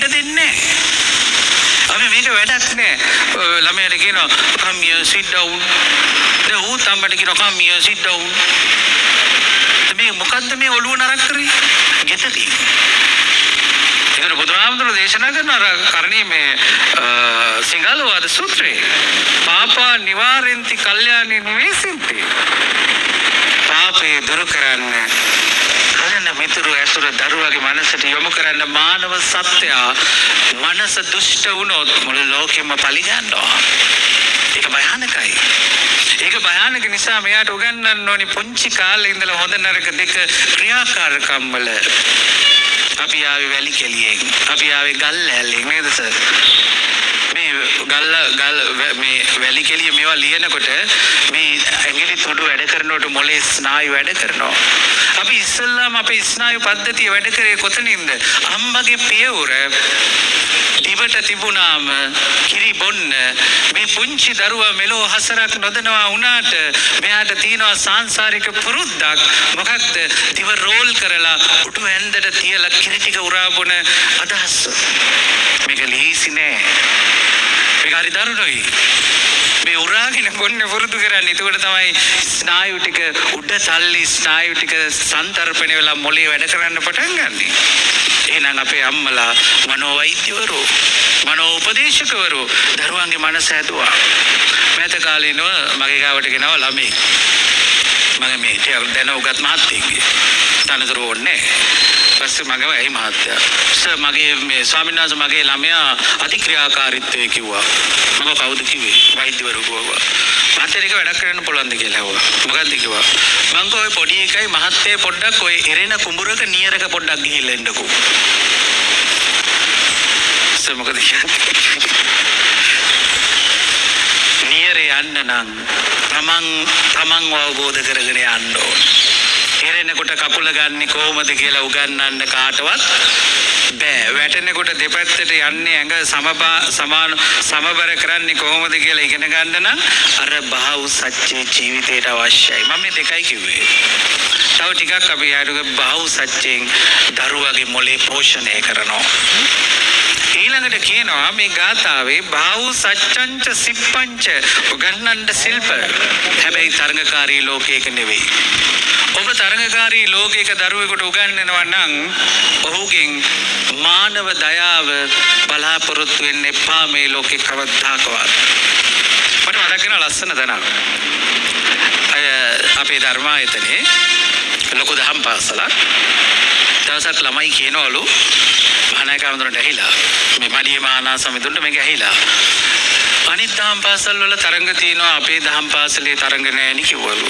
ඉඩ දෙන්නේ අපි මේක වැඩක් නෑ ළමයට කියනවා come here sit down දැන් ඌ තම්බට කියනවා come here sit down මේ මොකද්ද මේ ඔළුව නරක් කරේ ගෙතදී ඒතර බුදුහාමුදුරුවෝ දේශනා කරන කරණී මේ සිංහලවාද සූත්‍රේ පාපා නිවාරෙන්ති කල්යාණි නිවේසින්ති පාපේ දුරු කරන්න කලන මිතුරු ඇසුර දරුවගේ මනසට යොමු කරන්න මානව සත්‍යය මනස දුෂ්ට වුණොත් මුළු ලෝකෙම පරිගන්නවා ඒක භයානකයි ඒක භයානක නිසා මෙයාට උගන්වන්න ඕනි පුංචි කාලේ ඉඳලා හොඳ නරක දෙක ක්‍රියාකාරකම් වල අපි ආවේ වැලි කෙලියෙන් අපි ආවේ ගල් ඇල්ලෙන් නේද සර් මේ ගල් මේ වැලි කෙලිය මේවා ලියනකොට මේ ඇඟිලි තුඩු වැඩ කරනකොට මොලේ ස්නායු වැඩ කරනවා අපි ඉස්සල්ලාම අපේ ස්නායු පද්ධතිය වැඩ කරේ කොතනින්ද අම්මගේ පියවර දිවට තිබුණාම කිරි බොන්න මේ පුංචි දරුවා මෙලෝ හසරක් නොදනවා වුණාට මෙයාට තියෙනවා සාංශාරික පුරුද්දක් මොකක්ද දිව රෝල් කරලා උඩු ඇඳට තියලා කිරි ටික උරා බොන අදහස මේක ලීසි නෑ මේක හරි දරුණුයි මේ උරාගෙන බොන්න පුරුදු කරන්නේ එතකොට තමයි ස්නායු ටික උඩ සල්ලි ස්නායු ටික සංතරපණය වෙලා මොලේ වැඩ කරන්න පටන් ගන්නෙ එහෙනම් අපේ අම්මලා මනෝවෛද්‍යවරු මනෝ උපදේශකවරු දරුවන්ගේ මනස හැදුවා මෑත කාලේනව මගේ ගාවට ගෙනාවා ළමයි මම මේ ටික දැන උගත් මහත්තයෙක්ගේ තනතුරු ඕනේ පස්සේ මගම ඇයි මහත්තයා සර් මගේ මේ ස්වාමීන් වහන්සේ මගේ ළමයා අතික්‍රියාකාරීත්වයේ කිව්වා මම කවුද කිව්වේ වෛද්‍යවරු කිව්වා මහත්තයා එක වැඩක් කරන්න පුළුවන්ද කියලා ඇහුවා මොකක්ද කිව්වා මං කෝ ඔය පොඩි එකයි මහත්තයා පොඩ්ඩක් ඔය එරෙන කුඹුරක නියරක පොඩ්ඩක් ගිහිල්ලා එන්නකෝ සර් මොකද නියරේ යන්න නම් තමන් අවබෝධ කරගෙන යන්න ඕන එරෙනකොට කකුල ගන්නේ කොහොමද කියලා උගන්වන්න කාටවත් බෑ වැටෙනකොට දෙපැත්තට යන්නේ ඇඟ සමබර කරන්නේ කොහොමද කියලා ඉගෙන ගන්න නම් අර බහව් සත්‍ය ජීවිතයට අවශ්‍යයි මම මේ දෙකයි කිව්වේ තව ටිකක් අපි යාළුවෝ බහව් සත්‍යයෙන් දරුවගේ මොලේ පෝෂණය කරනවා ඊළඟට කියනවා මේ ගාථාවේ බහව් සච්ඡංච සිප්පංච උගන්වන්න ශිල්ප හැබැයි තරඟකාරී ලෝකයක නෙවෙයි ඔබ තරඟකාරී ලෝකයක දරුවෙකුට උගන්වනවා නම් ඔහුගෙන් මානව දයාව බලාපොරොත්තු වෙන්න එපා මේ ලෝකේ කවදාකවත් මට මතක වෙන ලස්සන තැනක් අපේ ධර්මායතනේ ලොකු දහම් පාසලක් දවසක් ළමයි කියනවලු මහානායක හඳුනට ඇහිලා මේ මඩියේ මහානා සමිඳුන්ට මේක ඇහිලා අනිත් දහම් පාසල් වල තරඟ තියෙනවා අපේ දහම් පාසලේ තරඟ නැහැ නේ කිව්වලු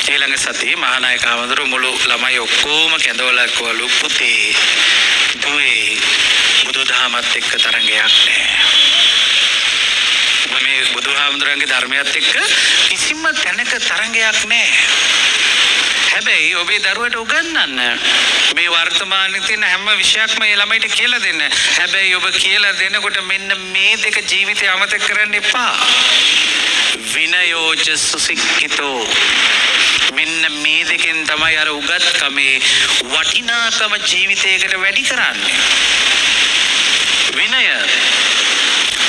ඊළඟ සතියේ මහානායක හඳුරු මුළු ළමයි ඔක්කොම කැඳවලා කිව්වලු පුතේ දුවේ බුදුදහමත් එක්ක තරඟයක් නැහැ මේ බුදුහාමුදුරන්ගේ ධර්මයත් එක්ක කිසිම තැනක තරඟයක් නැහැ හැබැයි ඔබේ දරුවට උගන්වන්න මේ වර්තමානයේ තියෙන හැම විෂයක්ම මේ ළමයිට කියලා දෙන්න. හැබැයි ඔබ කියලා දෙනකොට මෙන්න මේ දෙක ජීවිතේ අමතක කරන්න එපා. විනයෝච සුසික්ඛිතෝ මෙන්න මේ දෙකෙන් තමයි අර උගත්කමේ වටිනාකම ජීවිතයකට වැඩි කරන්නේ. විනය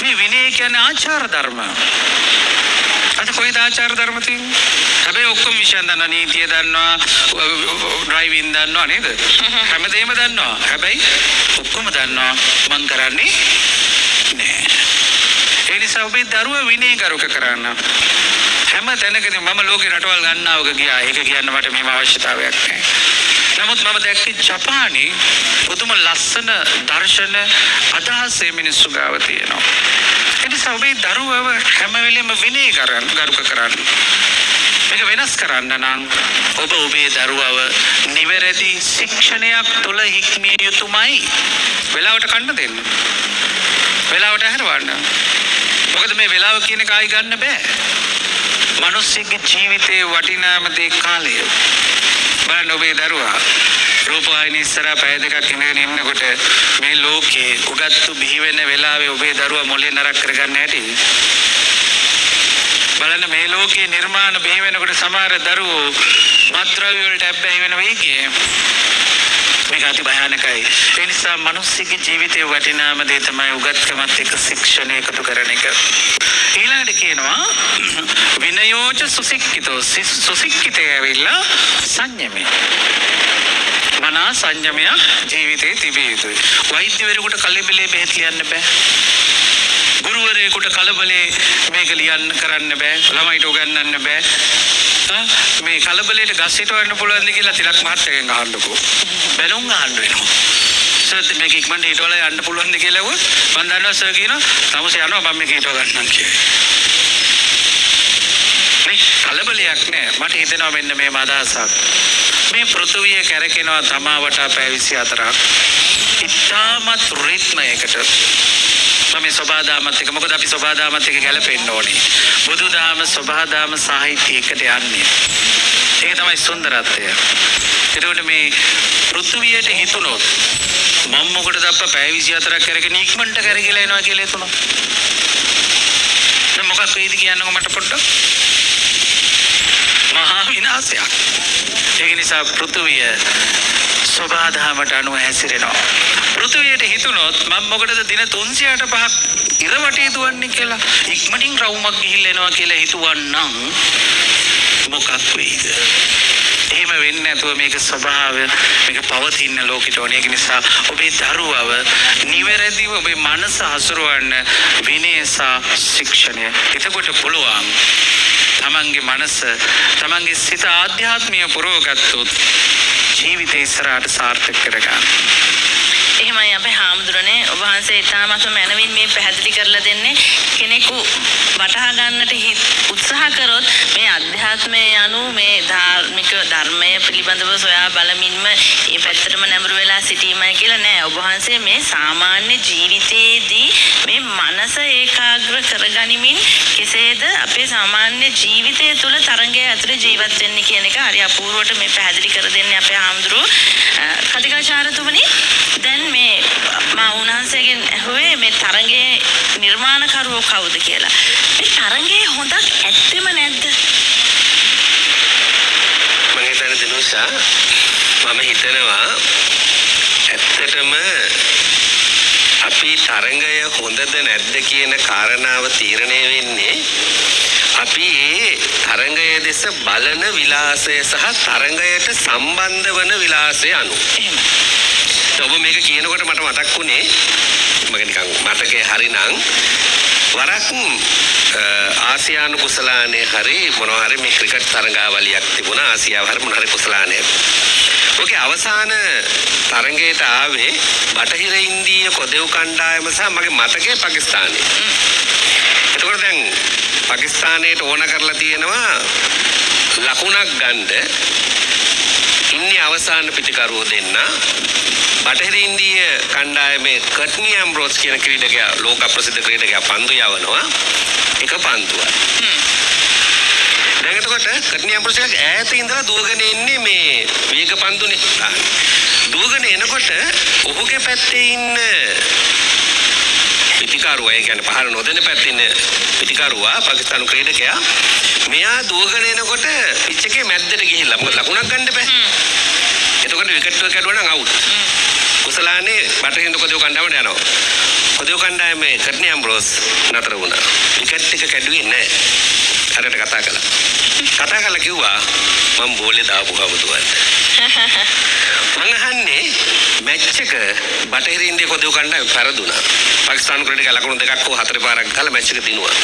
මේ විනය කියන්නේ ආචාර ධර්ම. අද කොයිද ආචාර ධර්ම තියෙන්නේ? හැබැයි ඔක්කොම විෂයන් දන්නවා නීතිය දන්නවා ඩ්‍රයිවිං දන්නවා නේද? හැමදේම දන්නවා. හැබැයි ඔක්කොම දන්නවා මං කරන්නේ නෑ. ඒ නිසා ඔබේ දරුවා විනයගරුක කරන්න. හැම තැනකදී මම ලෝකේ රටවල් ගන්නවක ගියා. ඒක කියන්න මට මේව අවශ්‍යතාවයක් නෑ. නමුත් මම දැක්කේ ජපානයේ පුදුම ලස්සන දර්ශන අදහස් මේ මිනිස්සු ගාව තියෙනවා. ඒ නිසා ඔබේ දරුවව හැම වෙලෙම විනයගරුක කරන්න. මේක වෙනස් කරන්න නම් ඔබ ඔබේ දරුවව නිවැරදි ශික්ෂණයක් තුළ හික්මිය යුතුමයි. වෙලාවට කන්න දෙන්න. වෙලාවට හැරවන්න. මොකද මේ වෙලාව කියන එක ආයි ගන්න බෑ. මිනිස්සුගේ ජීවිතේ වටිනාම දේ කාලය. බලන්න ඔබේ දරුවා රූපවාහිනිය ඉස්සරහා පැය දෙකක් ඉඳගෙන ඉන්නකොට මේ ලෝකේ උගත්තු බිහි වෙන වෙලාවේ ඔබේ දරුවා මොලේ නරක කරගන්න හැටි බලන්න. මේ ලෝකේ නිර්මාණ බිහි වෙනකොට සමහර දරුවෝ මත්ද්‍රව්‍ය වලට ඇබ්බැහි වෙන වෙයිගේ මේක අති භයානකයි. ඒ නිසා මිනිස්සුගේ ජීවිතේ වටිනාම දේ තමයි උගත්කමත් එක්ක ශික්ෂණය එකතු කරන එක. ඊළඟට කියනවා විනයෝච සුසික්කිතෝ සුසික්කිතේ ඇවිල්ලා සංයමය. මනා සංයමයක් ජීවිතේ තිබිය යුතුයි. වෛද්‍යවරයෙකුට කලබලේ බෙහෙත් ලියන්න බෑ. ගුරුවරයෙකුට කලබලේ මේක ලියන්න කරන්න බෑ. ළමයිට උගන්වන්න බෑ. මේ කලබලයට ගස් හිටවන්න පුළුවන්ද කියලා තිලක් මහත්තයගෙන් අහන්නකෝ. බැලුම් අහන්න වෙනවා. සර් මේක ඉක්මනට හිටවලා යන්න පුළුවන්ද කියලා වුත් මම දන්නවා සර් කියනවා තමුසේ යනවා මම මේක හිටව ගන්නම් කියලා. මේ කලබලයක් නෑ. මට හිතෙනවා මෙන්න මේ අදහසක්. මේ පෘථුවිය කැරකෙනවා තමා වටා පැය 24ක්. ඉතාමත් රිද්මයකට මේ සබාදාමත් එක මොකද අපි සබාදාමත් එක ගැලපෙන්න ඕනේ. බුදුදහම සබාදාම සාහිත්‍යයකට යන්නේ. ඒක තමයි සුන්දරත්වය. ඒකට මේ පෘථුවියට හිතුනොත් මම මොකටද අප්පා පැය 24ක් කරගෙන ඉක්මනට කරගිලා එනවා කියලා හිතුනොත්. දැන් මොකක් වෙයිද කියන්නකො මට පොඩ්ඩක්. මහා විනාශයක්. ඒක නිසා පෘථුවිය සබාදාමට අනුව හැසිරෙනවා. පෘථුවියට හිතුනොත් මම මොකටද දින 365ක් ඉර වටේ දුවන්නේ කියලා ඉක්මනින් රවුමක් ගිහිල්ලා එනවා කියලා හිතුවන්නම් මොකක් වෙයිද? එහෙම වෙන්නේ නැතුව මේක ස්වභාවය මේක පවතින ලෝකෙට ඕනේ. ඒක නිසා ඔබේ දරුවව නිවැරදිව ඔබේ මනස හසුරවන්න විනය සහ ශික්ෂණය. එතකොට පුළුවන් තමන්ගේ මනස තමන්ගේ සිත ආධ්‍යාත්මීය පුරවගත්තොත් ජීවිතේ ඉස්සරහට සාර්ථක කරගන්න. එහෙමයි අපේ හාමුදුරනේ ඔබ වහන්සේ ඉතාමත් මනවින් මේ පැහැදිලි කරලා දෙන්නේ කෙනෙකු වටහා ගන්නට උත්සාහ කරොත් මේ අධ්‍යාත්මය යනු මේ ධාර්මික ධර්මය පිළිබඳව සොයා බලමින්ම මේ පැත්තටම නැඹුරු වෙලා සිටීමයි කියලා නෑ. ඔබ වහන්සේ මේ සාමාන්‍ය ජීවිතයේදී මේ මනස ඒකාග්‍ර කරගනිමින් කෙසේද අපේ සාමාන්‍ය ජීවිතය තුළ තරංගය ඇතුලේ ජීවත් වෙන්නේ කියන එක හරි අපූර්වට මේ පැහැදිලි කර දෙන්නේ අපේ හාමුදුරුවෝ. කතිකාචාර්යතුමනි දැන් මේ මා උන්වහන්සේගෙන් ඇහුවේ මේ තරංගයේ නිර්මාණකරුවෝ කවුද කියලා. මේ තරංගයේ හොඳක් ඇත්තෙම නැද්ද? මම හිතන්නේ දිනුෂා මම හිතනවා ඇත්තටම අපි තරංගය හොඳද නැද්ද කියන කාරණාව තීරණය වෙන්නේ අපි ඒ තරංගය දෙස බලන විලාසය සහ තරංගයට සම්බන්ධ වන විලාසය අනුව. ඔබ මේක කියනකොට මට මතක් වුණේ මගේ නිකන් මතකේ හරිනම් වරක් ආසියානු කුසලානේ හරි මොනවා හරි මේ ක්‍රිකට් තරඟාවලියක් තිබුණා ආසියාව හරි මොනවා හරි කුසලානේ. ඔකේ අවසාන තරඟයට ආවේ බටහිර ඉන්දීය කොදෙව් කණ්ඩායම සහ මගේ මතකයේ පාකිස්තානේ. එතකොට දැන් පාකිස්තානයට ඕන කරලා තියෙනවා ලකුණක් ගන්න ඉන්නේ අවසාන පිටිකරුවෝ දෙන්න. බටහිර ඉන්දීය කණ්ඩායමේ කට්නි ඇම්බ්‍රෝස් කියන ක්‍රීඩකයා ලෝක ප්‍රසිද්ධ ක්‍රීඩකයා පන්දු යවනවා එක පන්දුවක්. දැන් එතකොට කට්නි ඇම්බ්‍රෝස් එක ඈත ඉඳලා දුවගෙන එන්නේ මේ වේග පන්දුනේ. දුවගෙන එනකොට ඔහුගේ පැත්තේ ඉන්න පිටිකරුවා ඒ කියන්නේ පහර නොදෙන පැත්තේ ඉන්න පිටිකරුවා පාකිස්තානු ක්‍රීඩකයා මෙයා දුවගෙන එනකොට පිච් එකේ මැද්දට ගිහිල්ලා මොකද ලකුණක් ගන්න බෑ. එතකොට විකට් එක කැඩුවා නම් අවුට්. කුසලානේ බටහිර කොදෙව් කණ්ඩායමට යනවා. කොදෙව් කණ්ඩායමේ කට්නි ඇම්බ්‍රෝස් නතර වුණා. විකට් එක කැඩුවේ නැහැ. හරියට කතා කළා. කතා කරලා කිව්වා මම බෝලේ දාපු කවුදුවත්. මං අහන්නේ මැච් එක බටහිර ඉන්දිය කොදෙව් කණ්ඩායම පෙරදුනා. පාකිස්තාන ක්‍රීඩක ලකුණු දෙකක් හෝ හතර පාරක් ගාලා මැච් එක දිනුවා.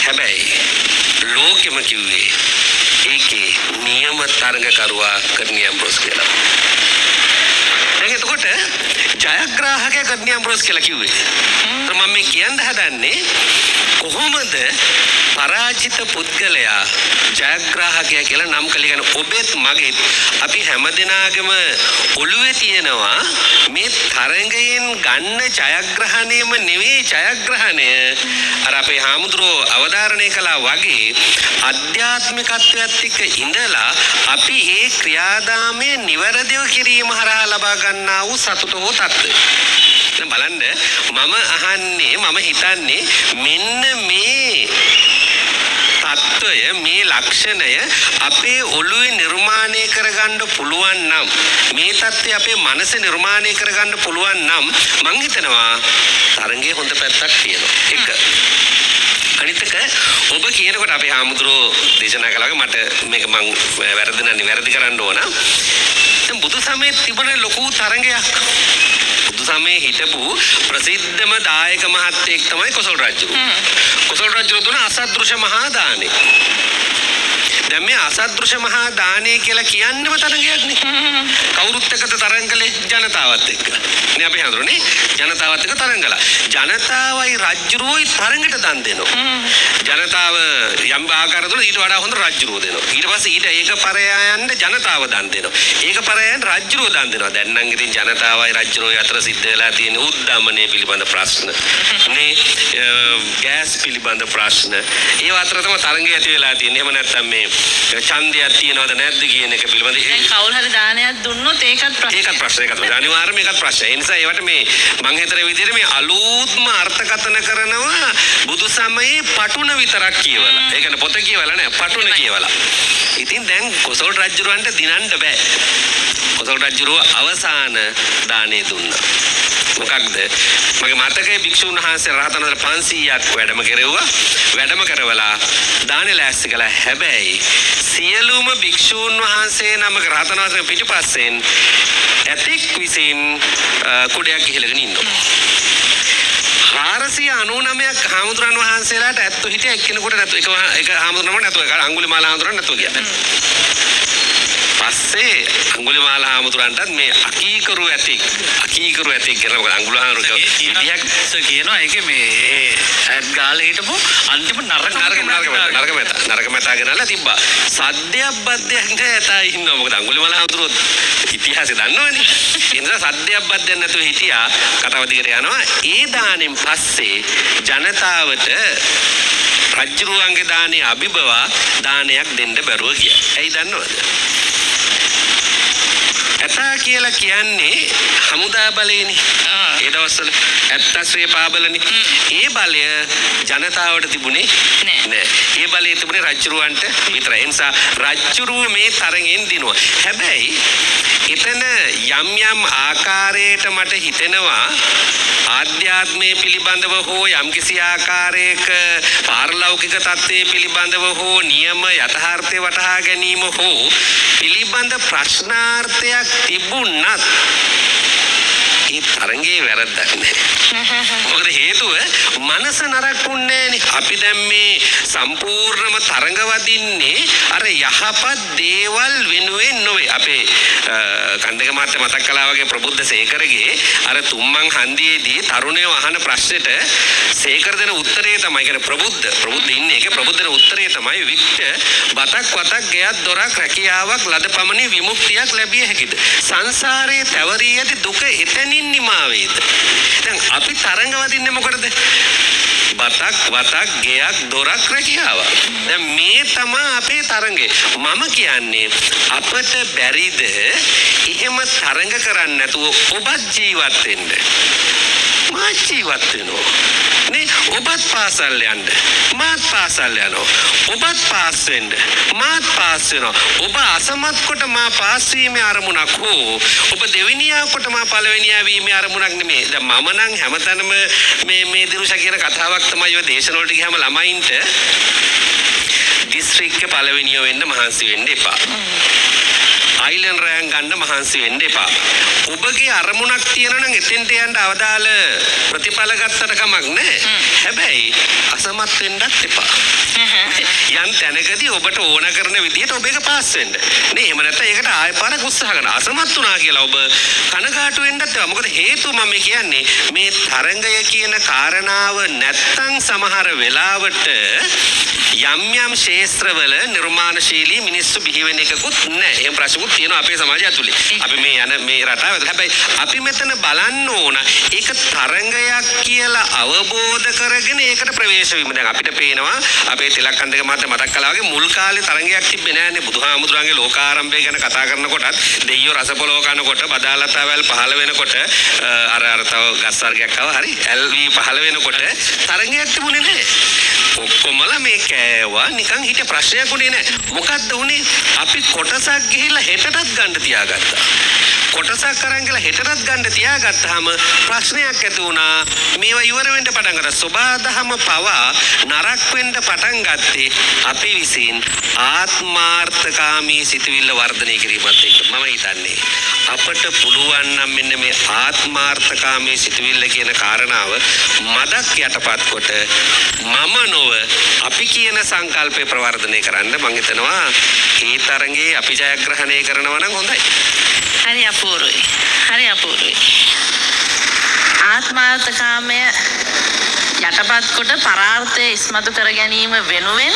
හැබැයි ලෝකෙම කිව්වේ ඒකේ නියම තරඟකරුවා කට්නි ඇම්බ්‍රෝස් කියලා. දැන් එතකොට ජයග්‍රාහකයා කට්නි ඇම්බ්‍රෝස් කියලා කිව්වේ. මම මේ කියන්න හදන්නේ කොහොමද පරාජිත පුද්ගලයා ජයග්‍රාහකයා කියලා නම් කළ කියන ඔබෙත් මගෙත් අපි හැමදෙනාගේම ඔළුවේ තියෙනවා මේ තරඟයෙන් ගන්න ජයග්‍රහණයම නෙවෙයි ජයග්‍රහණය අර අපේ හාමුදුරුවෝ අවධාරණය කළා වගේ ආධ්‍යාත්මිකත්වයට එක්ක ඉඳලා අපි ඒ ක්‍රියාදාමයේ නිවැරදිව කිරීම හරහා ලබා ගන්නා වූ සතුට හෝ තත්ත්වය. දැන් බලන්න මම අහන්නේ මම හිතන්නේ මෙන්න මේ తত্වය මේ ලක්ෂණය අපේ ඔළුවේ නිර්මාණය කරගන්න පුළුවන් නම් මේ தත්ත්වය අපේ මනසේ නිර්මාණය කරගන්න පුළුවන් නම් මං හිතනවා තරංගයේ හොඳ පැත්තක් තියෙනවා. එක අනිත් එක ඔබ කියනකොට අපේ ආමුද්‍රෝ දේශනා කළා වගේ මට මේක මං වැරදි නම් නිවැරදි කරන්න ඕන. දැන් බුදු සමයේ තිබුණ ලොකු තරංගයක්. බුදු සමයේ හිටපු ප්‍රසිද්ධම දායක මහත්තයෙක් තමයි කොසල් රජු. කොසල් රජු දුන අසදෘශ මහා දානෙ. දැන් මේ අසදෘශ මහා දානෙ කියලා කියන්නේම තරංගයක් නේ. කවුරුත් එක්කද තරංග කළේ ජනතාවත් එක්ක. නේ අපි හඳුරන්නේ ජනතාවත් එක්ක තරංග කළා. ජනතාවයි රජුරුවයි තරංගට දන් දෙනවා. ජනතාව යම් ආකාරයකට ඊට වඩා හොඳ රජුරුව දෙනවා. ඊට පස්සේ ඊට ඒක පරයායන්ට ජනතාව දන් දෙනවා. ඒක පරයායන් රජුරුව දන් දෙනවා. දැන් නම් ඉතින් ජනතාවයි රජුරුවයි අතර සිද්ධ වෙලා තියෙන උද්දමනය පිළිබඳ ප්‍රශ්න. නේ ගෑස් පිළිබඳ ප්‍රශ්න. ඒ අතර තමයි තරංගය ඇති වෙලා තියෙන්නේ. එහෙම නැත්නම් මේ ඡන්දයක් තියනවද නැද්ද කියන එක පිළිබඳ දැන් කවුරු හරි දානයක් දුන්නොත් ඒකත් ප්‍රශ්නයක්. අනිවාර්යයෙන්ම ඒකත් ප්‍රශ්නයක්. ඒ නිසා ඒවට මේ මං හිතන විදිහට මේ අලුත්ම අර්ථකථන කරනවා බුදු සමයේ පටුන විතරක් කියවලා. ඒ කියන්නේ පොත කියවලා නෑ පටුන කියවලා. ඉතින් දැන් කොසල් රජුරවන්ට දිනන්න බෑ. කොසල් රජුරව අවසාන දානේ දුන්නා. මොකක්ද? මගේ මතකයේ භික්ෂුන් වහන්සේ රහතන් වහන්සේ 500ක් වැඩම කෙරෙව්වා. වැඩම කරවලා දානේ ලෑස්ති කළා. හැබැයි සියලුම භික්ෂුන් වහන්සේ නමක රහතන් වහන්සේ පිටිපස්සෙන් ඇතෙක් විසින් කුඩයක් ගිහලගෙන ඉන්නවා. 499ක් හාමුදුරන් වහන්සේලාට ඇත්තු හිටිය එක්කෙනෙකුට නැතු එක හාමුදුරනම නැතුව ඒක අඟුලිමාල හාමුදුරන් නැතුව ගියා. පස්සේ අඟුලිමාල හාමුදුරන්ටත් මේ අකීකරු ඇතෙක් කියන අඟුලිමාල විදියක් කියනවා ඒකේ මේ ඇඩ් ගාලා හිටපො අන්තිම නරක මැතා ගෙනල්ලා තිබ්බා. සද්දයක් බද්දයක් නැතා ඉන්නවා. මොකද අඟුලිමාල හාමුදුරුවෝ ඉතිහාසය දන්නවනේ. ඒ නිසා සද්දයක් බද්දයක් නැතුව හිටියා. කතාව දිගට යනවා. ඒ දාණයෙන් පස්සේ ජනතාවට රජුරුවන්ගේ දානේ අභිබවා දානයක් දෙන්න බැරුව ගියා. ඇයි දන්නවද? ඇතා කියලා කියන්නේ හමුදා බලයනේ. ඒ දවස්වල ඇත්තස්සේ පාබලනේ. ඒ බලය ජනතාවට තිබුණේ නෑ. ඒ බලය තිබුණේ රජුරුවන්ට විතරයි. ඒ නිසා රජුරුව මේ තරගෙන් දිනුවා. හැබැයි එතන යම් ආකාරයකට මට හිතෙනවා ආධ්‍යාත්මයේ පිළිබඳව හෝ යම්කිසි ආකාරයක පාරලෞකික තත්ත්වයේ පිළිබඳව හෝ නියම යථාර්ථය වටහා ගැනීම හෝ පිළිබඳ ප්‍රශ්නාර්ථයක් තිබුණත් ඒ තරංගේ වැරද්දක් නෑ. මොකද හේතුව මනස නරකුන්නේ නෑනේ. අපි දැන් මේ සම්පූර්ණම තරංග වදින්නේ අර යහපත් දේවල් වෙනුවෙන් නොවේ. අපේ කණ්ඩක මාත්‍ය මතක් කළා වගේ ප්‍රබුද්ධ සේකරගේ අර තුම්මන් හන්දියේදී තරුණයෝ අහන ප්‍රශ්නෙට සේකර දෙන උත්තරේ තමයි කියන්නේ ප්‍රබුද්ධ ඉන්නේ. ඒක ප්‍රබුද්ධන උත්තරේ තමයි වික්ට බතක් වතක් ගෙයක් දොරක් රැකියාවක් ලද පමණින් විමුක්තියක් ලැබිය හැකිද? සංසාරයේ තැවරී ඇති දුක එතනින් නිමා වේද? දැන් අපි තරංග වදින්නේ මොකටද? බතක් වතක් ගෙයක් දොරක් රැකියාවක්. දැන් මේ තමයි අපේ තරංගේ. මම කියන්නේ අපට බැරිද එහෙම තරංග කරන්නේ නැතුව ඔබත් ජීවත් වෙන්න? මා ජීවත් වෙනවා. නේ ඔබත් පාසල් යන්න. මාත් පාසල් යනවා. ඔබත් පාස් වෙන්න. මාත් පාස් වෙනවා. ඔබ අසමත් කොට මා පාස් වීමේ අරමුණක් හෝ ඔබ දෙවෙනියා කොට මා පළවෙනියා වීමේ අරමුණක් නෙමෙයි. දැන් මම නම් හැමතැනම මේ දිනුෂා කියන කතාවක් තමයි ඔය දේශන වලට ගියාම ළමයින්ට දිස්ත්‍රික්ක පළවෙනියෝ වෙන්න මහන්සි වෙන්න එපා. අයිලන්ඩ් රෑන්ක් ගන්න මහන්සි වෙන්න එපා. ඔබගේ අරමුණක් තියෙනවා නම් එතෙන්ට යන්න අවදාළ ප්‍රතිඵල ගත්තට කමක් නැහැ. හැබැයි අසමත් වෙන්නත් එපා. යම් තැනකදී ඔබට ඕන කරන විදිහට ඔබ එක පාස් වෙන්න. නේ එහෙම නැත්නම් ඒකට ආයෙ පාරක් උත්සාහ කරන්න. අසමත් වුණා කියලා ඔබ කනගාටු වෙන්නත් එපා. මොකද හේතුව මම කියන්නේ මේ තරංගය කියන කාරණාව නැත්තම් සමහර වෙලාවට යම් ශේත්‍රවල නිර්මාණශීලී මිනිස්සු බිහි වෙන එකකුත් නැහැ. එහෙම ප්‍රශ්නකුත් තියෙනවා අපේ සමාජය ඇතුලේ. අපි මේ යන මේ රටාව ඇතුලේ. හැබැයි අපි මෙතන බලන්න ඕන ඒක තරංගයක් කියලා අවබෝධ කරගෙන ඒකට ප්‍රවේශ වීම. දැන් අපිට පේනවා අපේ තිලක්කන්දක මාත්‍ය මතක් කළා වගේ මුල් කාලේ තරංගයක් තිබ්බේ නෑනේ. බුදුහාමුදුරන්ගේ ලෝකාරම්භය ගැන කතා කරනකොටත් දෙයියෝ රසපොලව කනකොට බදාලතාවල් පහළ වෙනකොට අර තව ගස් වර්ගයක් ආවා හරි LV පහළ වෙනකොට තරංගයක් තිබුණේ නෑ. ඔක්කොමලා මේ කෑවා නිකන් හිට ප්‍රශ්නයක් උනේ නැහැ. මොකද්ද උනේ? අපි කොටසක් ගිහිල්ලා හෙටටත් ගන්න තියාගත්තා. කොටසක් අරන් ගිහලා හෙටටත් ගන්න තියාගත්තාම ප්‍රශ්නයක් ඇති වුණා. මේවා ඉවර වෙන්න පටන් ගත්තා. සබාදහම පවා නරක වෙන්න පටන් ගත්තේ අපි විසින් ආත්මාර්ථකාමී සිතුවිල්ල වර්ධනය කිරීමත් එක්ක. මම හිතන්නේ අපට පුළුවන් නම් මෙන්න මේ ආත්මාර්ථකාමී සිතුවිල්ල කියන කාරණාව මදක් යටපත් කොට මම නොව අපි කියන සංකල්පේ ප්‍රවර්ධනය කරන්න මම හිතනවා ඒ තරඟේ අපි ජයග්‍රහණය කරනවා නම් හොඳයි. හරි අපූර්වයි. හරි අපූර්වයි. ආත්මාර්ථකාමය යටපත් කොට පරාර්ථය ඉස්මතු කර ගැනීම වෙනුවෙන්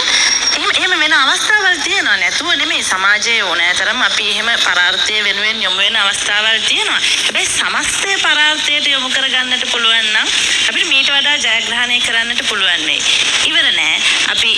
එහෙම වෙන අවස්ථාවල් තියෙනවා. නැතුව නෙමෙයි සමාජයේ ඕනෑතරම් අපි එහෙම පරාර්ථය වෙනුවෙන් යොමු වෙන අවස්ථාවල් තියෙනවා. හැබැයි සමස්තය පරාර්ථයට යොමු කර ගන්නට පුළුවන් නම් අපිට මීට වඩා ජයග්‍රහණය කරන්නට පුළුවන් වෙයි. ඉවර නෑ. අපි